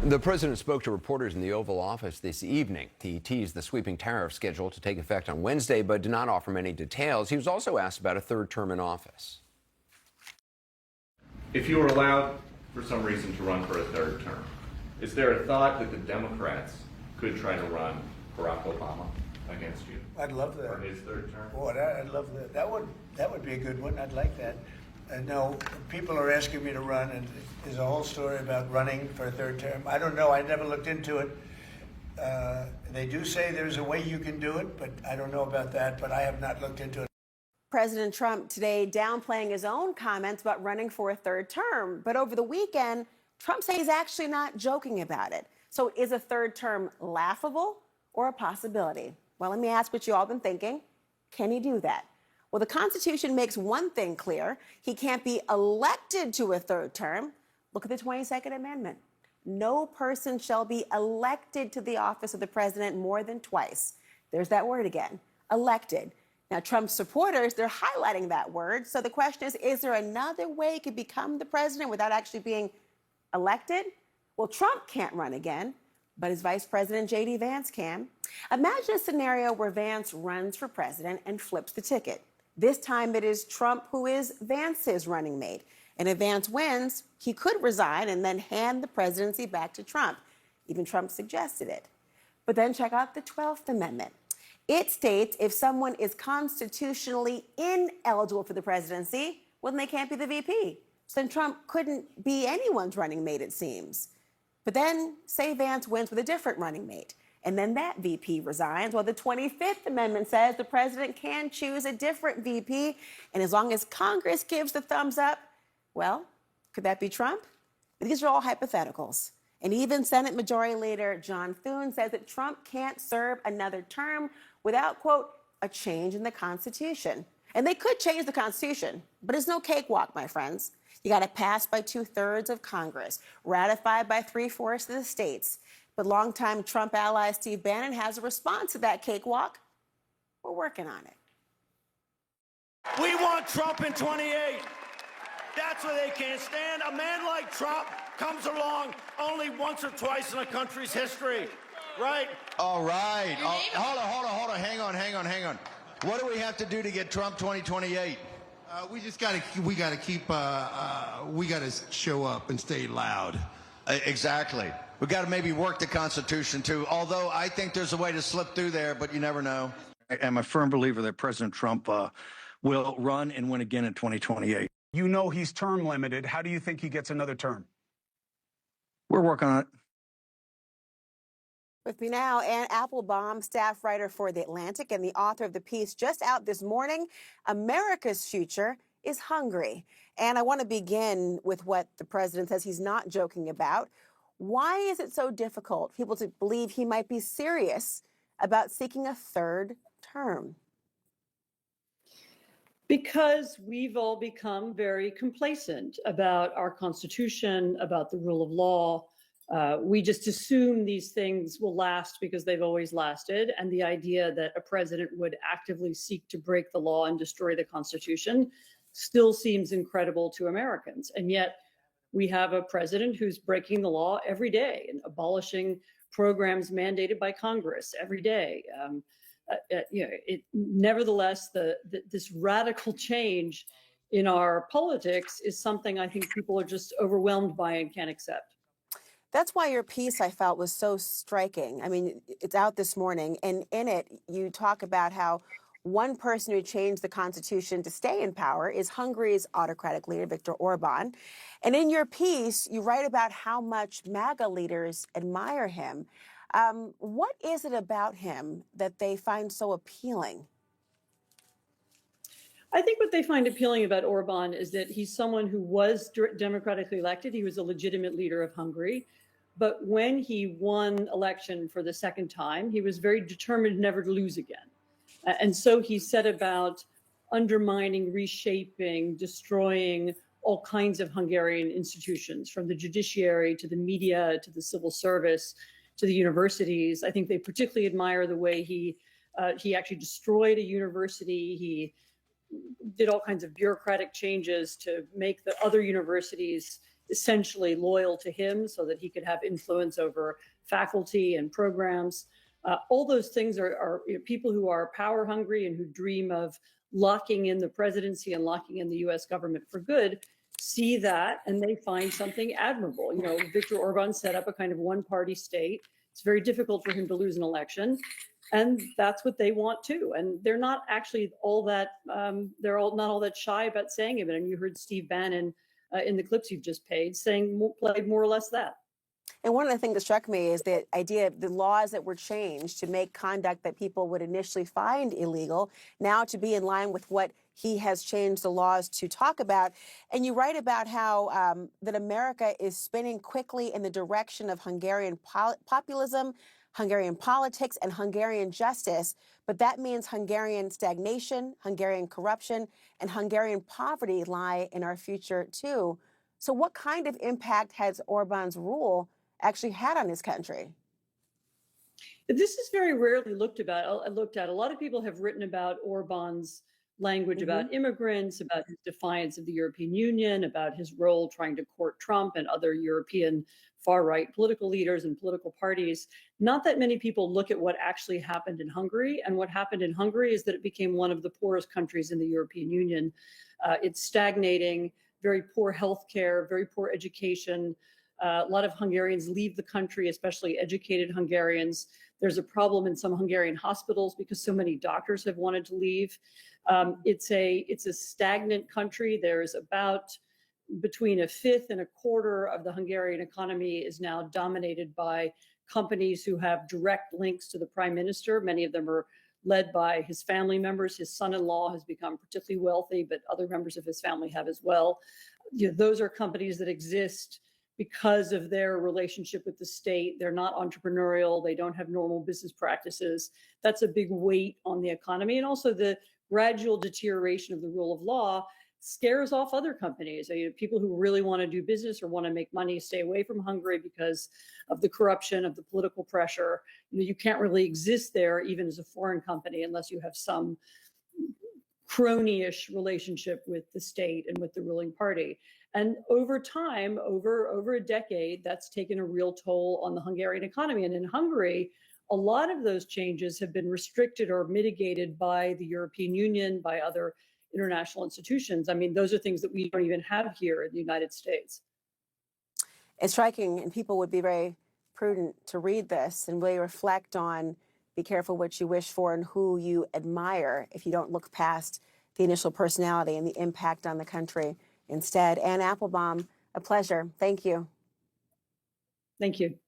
The president spoke to reporters in the Oval Office this evening. He teased the sweeping tariff schedule to take effect on Wednesday, but did not offer many details. He was also asked about a third term in office. If you were allowed, for some reason, to run for a third term, is there a thought that the Democrats could try to run Barack Obama against you? I'd love that. For his third term? Boy, I'd love that. That would be a good one. I'd like that. No, people are asking me to run, and there's a whole story about running for a third term. I don't know. I never looked into it. They do say there's a way you can do it, but I don't know about that. But I have not looked into it. President Trump today downplaying his own comments about running for a third term. But over the weekend, Trump said he's actually not joking about it. So is a third term laughable or a possibility? Well, let me ask what you all been thinking. Can he do that? Well, the Constitution makes one thing clear. He can't be elected to a third term. Look at the 22nd Amendment. No person shall be elected to the office of the president more than twice. There's that word again, elected. Now, Trump's supporters, they're highlighting that word. So the question is there another way he could become the president without actually being elected? Well, Trump can't run again, but his Vice President J.D. Vance can. Imagine a scenario where Vance runs for president and flips the ticket. This time it is Trump who is Vance's running mate. And if Vance wins, he could resign and then hand the presidency back to Trump. Even Trump suggested it. But then check out the 12th Amendment. It states if someone is constitutionally ineligible for the presidency, well, then they can't be the VP. So then Trump couldn't be anyone's running mate, it seems. But then say Vance wins with a different running mate, and then that VP resigns. Well, the 25th Amendment says the president can choose a different VP, and as long as Congress gives the thumbs up, well, could that be Trump? These are all hypotheticals. And even Senate Majority Leader John Thune says that Trump can't serve another term without, quote, a change in the Constitution. And they could change the Constitution, but it's no cakewalk, my friends. You got to pass by 2/3 of Congress, ratified by 3/4 of the states. But longtime Trump ally Steve Bannon has a response to that cakewalk. We're working on it. We want Trump in 28. That's what they can't stand. A man like Trump comes along only once or twice in a country's history, right? All right. Hold on. Hang on. What do we have to do to get Trump 2028? We gotta show up and stay loud. Exactly. We got to maybe work the Constitution too. Although I think there's a way to slip through there, but you never know. I'm a firm believer that President Trump will run and win again in 2028. You know he's term limited. How do you think he gets another term? We're working on it. With me now, Ann Applebaum, staff writer for The Atlantic and the author of the piece just out this morning, America's Future is Hungary. And I want to begin with what the president says he's not joking about. Why is it so difficult for people to believe he might be serious about seeking a third term? Because we've all become very complacent about our Constitution, about the rule of law. We just assume these things will last because they've always lasted. And the idea that a president would actively seek to break the law and destroy the Constitution still seems incredible to Americans. And yet we have a president who's breaking the law every day and abolishing programs mandated by Congress every day. Nevertheless, this radical change in our politics is something I think people are just overwhelmed by and can't accept. That's why your piece, I felt, was so striking. I mean, it's out this morning, and in it, you talk about how one person who changed the Constitution to stay in power is Hungary's autocratic leader, Viktor Orban. And in your piece, you write about how much MAGA leaders admire him. What is it about him that they find so appealing? I think what they find appealing about Orban is that he's someone who was democratically elected. He was a legitimate leader of Hungary. But when he won election for the second time, he was very determined never to lose again. And so he set about undermining, reshaping, destroying all kinds of Hungarian institutions, from the judiciary to the media to the civil service to the universities. I think they particularly admire the way he actually destroyed a university. He did all kinds of bureaucratic changes to make the other universities essentially loyal to him so that he could have influence over faculty and programs. All those things are people who are power hungry and who dream of locking in the presidency and locking in the US government for good see that and they find something admirable. Viktor Orban set up a kind of one-party state. It's very difficult for him to lose an election. And that's what they want too. And they're not actually all that, not all that shy about saying it. And you heard Steve Bannon in the clips you've just played more or less that. And one of the things that struck me is the idea of the laws that were changed to make conduct that people would initially find illegal now to be in line with what he has changed the laws to talk about. And you write about how that America is spinning quickly in the direction of Hungarian populism, Hungarian politics, and Hungarian justice. But that means Hungarian stagnation, Hungarian corruption, and Hungarian poverty lie in our future too. So what kind of impact has Orban's rule actually had on his country? This is very rarely looked at. A lot of people have written about Orban's language about immigrants, about his defiance of the European Union, about his role trying to court Trump and other European far-right political leaders and political parties. Not that many people look at what actually happened in Hungary. And what happened in Hungary is that it became one of the poorest countries in the European Union. It's stagnating, very poor healthcare, very poor education. A lot of Hungarians leave the country, especially educated Hungarians. There's a problem in some Hungarian hospitals because so many doctors have wanted to leave. It's a stagnant country. There's about between a fifth and a quarter of the Hungarian economy is now dominated by companies who have direct links to the prime minister. Many of them are led by his family members. His son-in-law has become particularly wealthy, but other members of his family have as well. Those are companies that exist because of their relationship with the state. They're not entrepreneurial. They don't have normal business practices. That's a big weight on the economy. And also the gradual deterioration of the rule of law scares off other companies. People who really want to do business or want to make money stay away from Hungary because of the corruption, of the political pressure. You can't really exist there even as a foreign company unless you have some crony-ish relationship with the state and with the ruling party. And over time, over a decade, that's taken a real toll on the Hungarian economy. And in Hungary, a lot of those changes have been restricted or mitigated by the European Union, by other international institutions. I mean, those are things that we don't even have here in the United States. It's striking, and people would be very prudent to read this and really reflect on, be careful what you wish for and who you admire if you don't look past the initial personality and the impact on the country instead. Anne Applebaum, a pleasure. Thank you. Thank you.